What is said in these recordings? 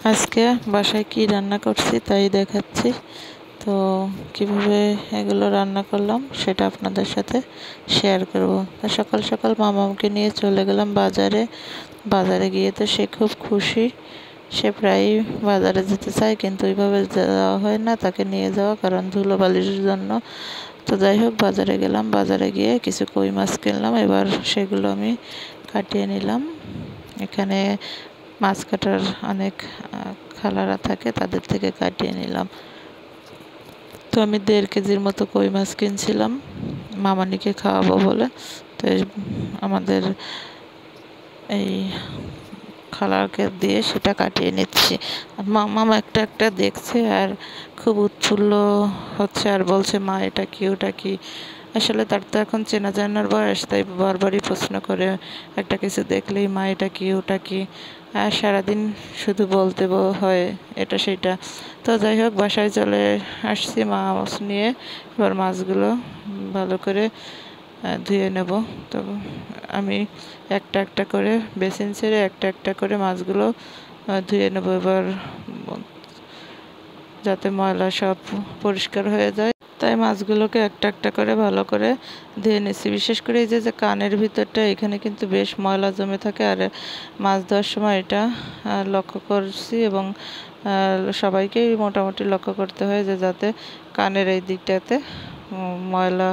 আজকে বাসায় কি রান্না করছি তাই দেখাচ্ছি। তো কিভাবে এগুলো রান্না করলাম সেটা আপনাদের সাথে শেয়ার করব। তো সকাল সকাল মামাকে নিয়ে চলে গেলাম বাজারে। বাজারে গিয়ে তো সে খুব খুশি। সে প্রায়ই বাজারে যেতে চায়, কিন্তু ওইভাবে যাওয়া হয় না তাকে নিয়ে যাওয়া, কারণ ধুলোবালির জন্য। তো যাই হোক, বাজারে গেলাম। বাজারে গিয়ে কিছু কই মাছ কিনলাম। এবার সেগুলো আমি কাটিয়ে নিলাম। এখানে মাছ কাটার অনেক খালারা থাকে, তাদের থেকে কাটিয়ে নিলাম। তো আমি 1.5 কেজির মতো কই মাছ কিনছিলাম মামানিকে খাওয়াবো বলে। তো আমাদের এই খালাকে দিয়ে সেটা কাটিয়ে নিচ্ছি। আর মামা একটা একটা দেখছে আর খুব উৎফুল্ল হচ্ছে, আর বলছে, মা এটা কি ওটা কি। আসলে তার তো এখন চেনা জানার বয়স, তাই বারবারই প্রশ্ন করে। একটা কিছু দেখলেই মা এটা কি ওটা কি, আর সারাদিন শুধু বলতে হয় এটা সেটা। তো যাই হোক, বাসায় চলে আসছি মাছ নিয়ে। এবার মাছগুলো ভালো করে ধুয়ে নেব। তো আমি একটা একটা করে বেসিন ছেড়ে একটা একটা করে মাছগুলো ধুয়ে নেব এবার, যাতে ময়লা সব পরিষ্কার হয়ে যায়। তাই মাছগুলোকে একটা একটা করে ভালো করে ধুয়ে নিচ্ছি। বিশেষ করে এই যে কানের ভিতরটা, এখানে কিন্তু বেশ ময়লা জমে থাকে। আর মাছ ধোয়ার সময় এটা লক্ষ্য করছি, এবং সবাইকেই মোটামুটি লক্ষ্য করতে হয় যে যাতে কানের এই দিকটাতে ময়লা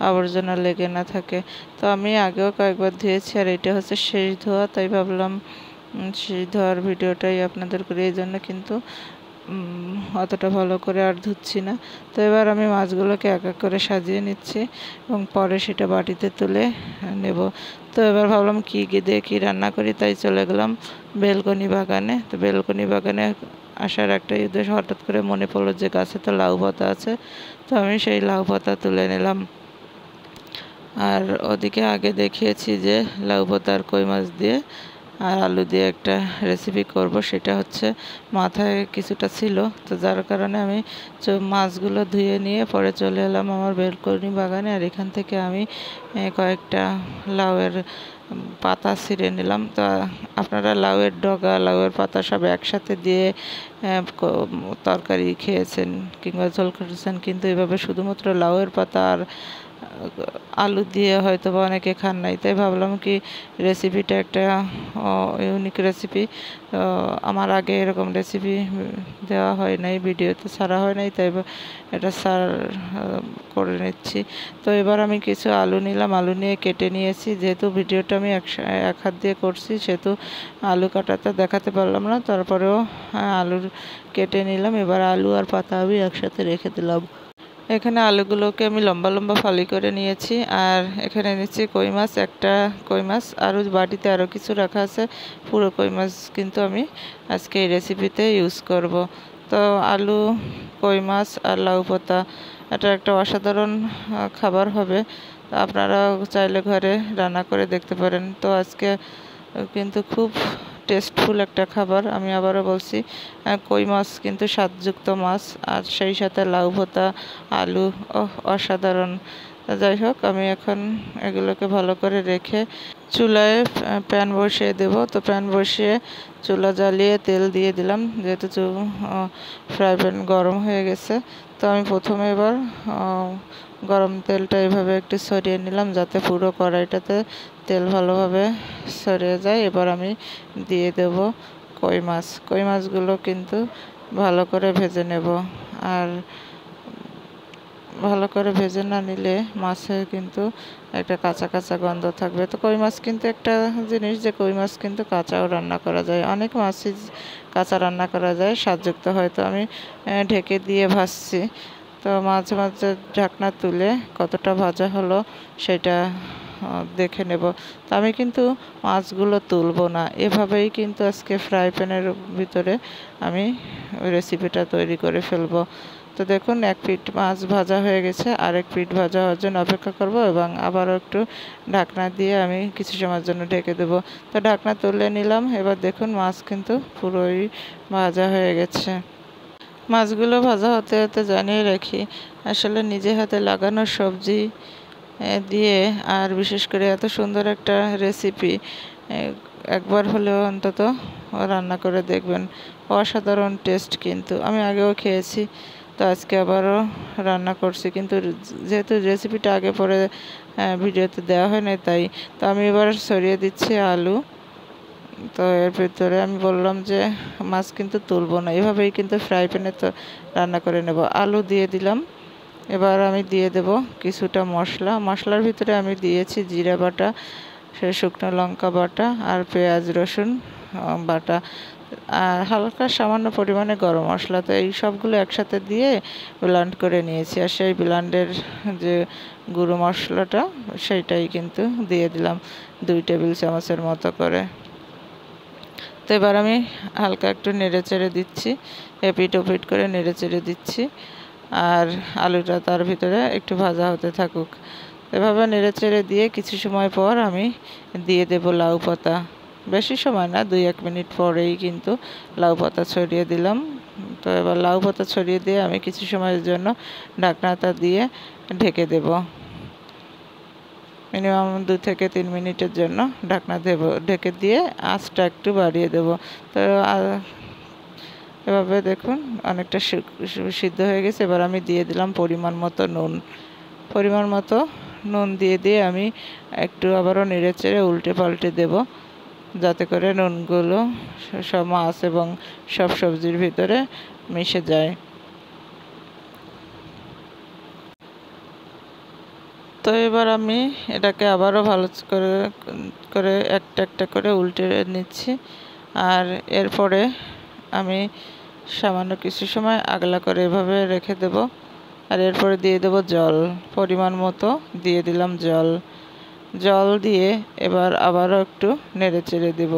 আবর্জনা লেগে না থাকে। তো আমি আগেও কয়েকবার ধুয়েছি, আর এটা হচ্ছে শেষ ধোয়া, তাই ভাবলাম শেষ ধোয়ার ভিডিওটাই আপনাদের করি। এই জন্য কিন্তু অতটা ভালো করে আর ধুচ্ছি না। তো এবার আমি মাছগুলোকে এক এক করে সাজিয়ে নিচ্ছি, এবং পরে সেটা বাটিতে তুলে নেব। তো এবার ভাবলাম কি দিয়ে কী রান্না করি, তাই চলে গেলাম বেলকনি বাগানে। তো বেলকনি বাগানে আসার একটাই উদ্দেশ্য, হঠাৎ করে মনে পড়লো যে গাছে তো লাউ পাতা আছে। তো আমি সেই লাউ পাতা তুলে নিলাম। আর ওদিকে আগে দেখিয়েছি যে লাউ পাতা আর কই মাছ দিয়ে আর আলু দিয়ে একটা রেসিপি করব, সেটা হচ্ছে মাথায় কিছুটা ছিল। তো যার কারণে আমি মাছগুলো ধুয়ে নিয়ে পরে চলে এলাম আমার বেলকনি বাগানে। আর এখান থেকে আমি কয়েকটা লাউয়ের পাতা ছিঁড়ে নিলাম। তো আপনারা লাউয়ের ডগা, লাউয়ের পাতা সব একসাথে দিয়ে তরকারি খেয়েছেন কিংবা ঝোল করেছেন, কিন্তু এভাবে শুধুমাত্র লাউয়ের পাতা আর আলু দিয়ে হয়তো বা অনেকে খান নাই। তাই ভাবলাম কি রেসিপিটা একটা ইউনিক রেসিপি। আমার আগে এরকম রেসিপি দেওয়া হয় নাই, ভিডিওতে ছাড়া হয় নাই, তাই এটা করে নিচ্ছি। তো এবার আমি কিছু আলু নিলাম, আলু নিয়ে কেটে নিয়েছি। যেহেতু ভিডিওটা আমি এক হাত দিয়ে করছি, সেহেতু আলু কাটাটা দেখাতে পারলাম না। তারপরেও আলুর কেটে নিলাম। এবার আলু আর পাতা আমি একসাথে রেখে দিলাম। এখানে আলুগুলোকে আমি লম্বা লম্বা ফালি করে নিয়েছি। আর এখানে নিচ্ছি কই মাছ, একটা কই মাছ, আরও বাটিতে আরও কিছু রাখা আছে। পুরো কই মাছ কিন্তু আমি আজকে এই রেসিপিতে ইউজ করব। তো আলু, কই মাছ আর লাউ পাতা, এটা একটা অসাধারণ খাবার হবে। আপনারা চাইলে ঘরে রান্না করে দেখতে পারেন। তো আজকে কিন্তু খুব টেস্টফুল একটা খাবার। আমি আবারও বলছি, কই মাছ কিন্তু স্বাদযুক্ত মাছ, আর সেই সাথে লাউ ভর্তা, আলু, অসাধারণ। যাই হোক, আমি এখন এগুলোকে ভালো করে রেখে চুলায় প্যান বসিয়ে দেব। তো প্যান বসিয়ে চুলা জ্বালিয়ে তেল দিয়ে দিলাম, যেহেতু ফ্রাই প্যান গরম হয়ে গেছে। তো আমি প্রথমে এবার গরম তেলটা এভাবে একটু সরিয়ে নিলাম, যাতে পুরো কড়াইটাতে তেল ভালোভাবে সরিয়ে যায়। এবার আমি দিয়ে দেব কই মাছ। কই মাছগুলো কিন্তু ভালো করে ভেজে নেব। আর ভালো করে ভেজে না নিলে মাছে কিন্তু একটা কাঁচা কাঁচা গন্ধ থাকবে। তো কই মাছ কিন্তু একটা জিনিস, যে কই মাছ কিন্তু কাঁচাও রান্না করা যায়, অনেক মাছই কাঁচা রান্না করা যায়, স্বাদযুক্ত হয়। তো আমি ঢেকে দিয়ে ভাজছি। তো মাঝে মাঝে ঢাকনা তুলে কতটা ভাজা হলো সেটা দেখে নেব। তো আমি কিন্তু মাছগুলো তুলবো না, এভাবেই কিন্তু আজকে ফ্রাই প্যানের ভিতরে আমি রেসিপিটা তৈরি করে ফেলবো। তো দেখুন, এক পিঠ মাছ ভাজা হয়ে গেছে, আরেক পিঠ ভাজা হওয়ার জন্য অপেক্ষা করব, এবং আবারও একটু ঢাকনা দিয়ে আমি কিছু সময়ের জন্য ঢেকে দেবো। তো ঢাকনা তুলে নিলাম। এবার দেখুন, মাছ কিন্তু পুরোই ভাজা হয়ে গেছে। মাছগুলো ভাজা হতে হতে জানিয়ে রাখি, আসলে নিজে হাতে লাগানো সবজি দিয়ে, আর বিশেষ করে এত সুন্দর একটা রেসিপি একবার হলেও অন্তত রান্না করে দেখবেন, অসাধারণ টেস্ট। কিন্তু আমি আগেও খেয়েছি, তো আজকে আবারও রান্না করছি, কিন্তু যেহেতু রেসিপিটা আগে পরে ভিডিওতে দেওয়া হয় না, তাই তো আমি এবার ছড়িয়ে দিচ্ছি আলু। তো এর ভিতরে আমি বললাম যে মাছ কিন্তু তুলবো না, এভাবেই কিন্তু ফ্রাই প্যানে তো রান্না করে নেব। আলু দিয়ে দিলাম। এবার আমি দিয়ে দেব কিছুটা মশলার ভিতরে আমি দিয়েছি জিরা বাটা, শুকনো লঙ্কা বাটা, আর পেঁয়াজ রসুন বাটা, আর হালকা সামান্য পরিমাণে গরম মশলা। তো এই সবগুলো একসাথে দিয়ে ব্লেন্ড করে নিয়েছি, আর সেই ব্লেন্ডের যে গুঁড়ো মশলাটা সেইটাই কিন্তু দিয়ে দিলাম 2 টেবিল চামচের মতো করে। তো এবার আমি হালকা একটু নেড়ে চেড়ে দিচ্ছি, এপিট ওপিট করে নেড়ে চেড়ে দিচ্ছি, আর আলুটা তার ভিতরে একটু ভাজা হতে থাকুক। এভাবে নেড়ে চেড়ে দিয়ে কিছু সময় পর আমি দিয়ে দেব লাউ পাতা। বেশি সময় না, 2-1 মিনিট পরেই কিন্তু লাউ পাতা ছড়িয়ে দিলাম। তো এবার লাউ পাতা ছড়িয়ে দিয়ে আমি কিছু সময়ের জন্য ঢাকনাটা দিয়ে ঢেকে দেব। মিনিমাম 2 থেকে 3 মিনিটের জন্য ঢাকনা ঢেকে দিয়ে আঁচটা একটু বাড়িয়ে দেব। তো এভাবে দেখুন অনেকটা সিদ্ধ হয়ে গেছে। এবার আমি দিয়ে দিলাম পরিমাণ মতো নুন দিয়ে আমি একটু আবারও নেড়ে চেড়ে উল্টে পাল্টে দেব, যাতে করে নুনগুলো সব মাছ এবং সব সবজির ভিতরে মিশে যায়। তো এবার আমি এটাকে আবারও ভালো করে একটা করে উল্টে নিচ্ছি, আর এরপরে আমি সামান্য কিছু সময় আগলা করে এভাবে রেখে দেব। আর এরপরে দিয়ে দেব জল, পরিমাণ মতো দিয়ে দিলাম জল দিয়ে এবার আবারও একটু নেড়ে চেড়ে দেব।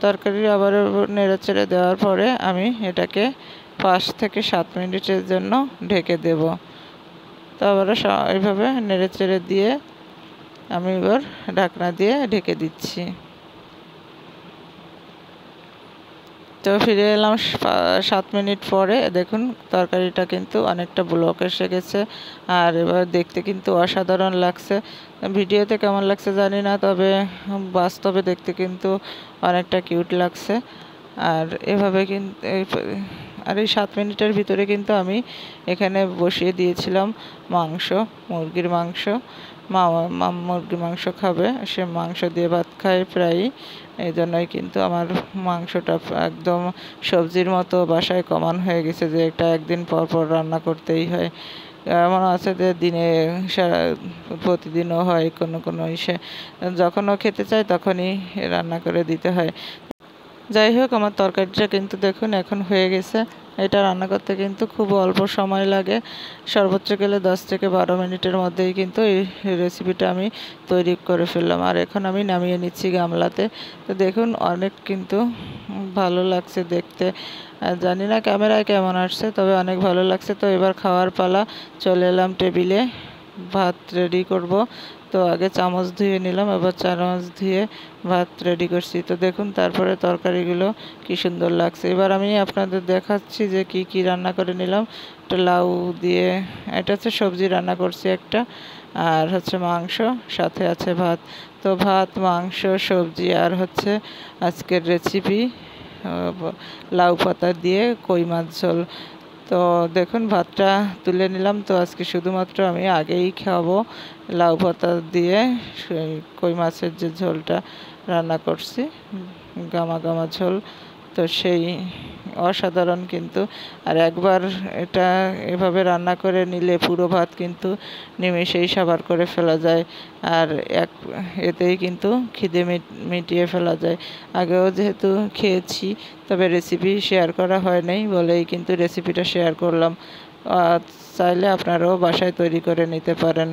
তরকারি আবারও নেড়ে চেড়ে দেওয়ার পরে আমি এটাকে 5 থেকে 7 মিনিটের জন্য ঢেকে দেব। তো আবারও এইভাবে নেড়ে চেড়ে দিয়ে আমি এবার ঢাকনা দিয়ে ঢেকে দিচ্ছি। তো ফিরে এলাম 7 মিনিট পরে। দেখুন তরকারিটা কিন্তু অনেকটা ব্লক এসে গেছে, আর এবার দেখতে কিন্তু অসাধারণ লাগছে। ভিডিওতে কেমন লাগছে জানি না, তবে বাস্তবে দেখতে কিন্তু অনেকটা কিউট লাগছে। আর এভাবে কিন্তু এই 7 মিনিটের ভিতরে কিন্তু আমি এখানে বসিয়ে দিয়েছিলাম মুরগির মাংস। মুরগির মাংস খাবে, সে মাংস দিয়ে ভাত খায় প্রায়, এই জন্যই কিন্তু আমার মাংসটা একদম সবজির মতো বাসায় কমন হয়ে গেছে, যে এটা একদিন পর রান্না করতেই হয়। এমন আছে যে দিনে প্রতিদিনও হয়, কোনো ইসে যখনও খেতে চায় তখনই রান্না করে দিতে হয়। যাই হোক, আমার তরকারিটা কিন্তু দেখুন এখন হয়ে গেছে। এটা রান্না করতে কিন্তু খুব অল্প সময় লাগে, সর্বোচ্চ গেলে 10 থেকে 12 মিনিটের মধ্যেই কিন্তু এই রেসিপিটা আমি তৈরি করে ফেললাম। আর এখন আমি নামিয়ে নিচ্ছি গামলাতে। তো দেখুন অনেক কিন্তু ভালো লাগছে দেখতে, জানি না ক্যামেরায় কেমন আসছে, তবে অনেক ভালো লাগছে। তো এবার খাওয়ার পালা, চলে এলাম টেবিলে, ভাত রেডি করব। তো আগে চামচ ধুয়ে নিলাম, এবার চামচ ধুয়ে ভাত রেডি করছি। তো দেখুন তারপরে তরকারিগুলো কি সুন্দর লাগছে। এবার আমি আপনাদের দেখাচ্ছি যে কি রান্না করে নিলাম। একটা লাউ দিয়ে, এটা হচ্ছে সবজি রান্না করছি একটা, আর হচ্ছে মাংস, সাথে আছে ভাত। তো ভাত, মাংস, সবজি, আর হচ্ছে আজকের রেসিপি লাউ পাতা দিয়ে কই মাছ ঝোল। তো দেখুন ভাতটা তুলে নিলাম। তো আজকে শুধুমাত্র আমি আগেই খাবো লাউ পাতা দিয়ে কই মাছের যে ঝোলটা রান্না করছি, গামা ঝোল। তো সেই অসাধারণ কিন্তু। আর একবার এটা এভাবে রান্না করে নিলে পুরো ভাত কিন্তু নিমেষেই সাবার করে ফেলা যায়, আর এতেই কিন্তু খিদে মিটিয়ে ফেলা যায়। আগেও যেহেতু খেয়েছি, তবে রেসিপি শেয়ার করা হয় নাই বলেই কিন্তু রেসিপিটা শেয়ার করলাম। চাইলে আপনারাও বাসায় তৈরি করে নিতে পারেন।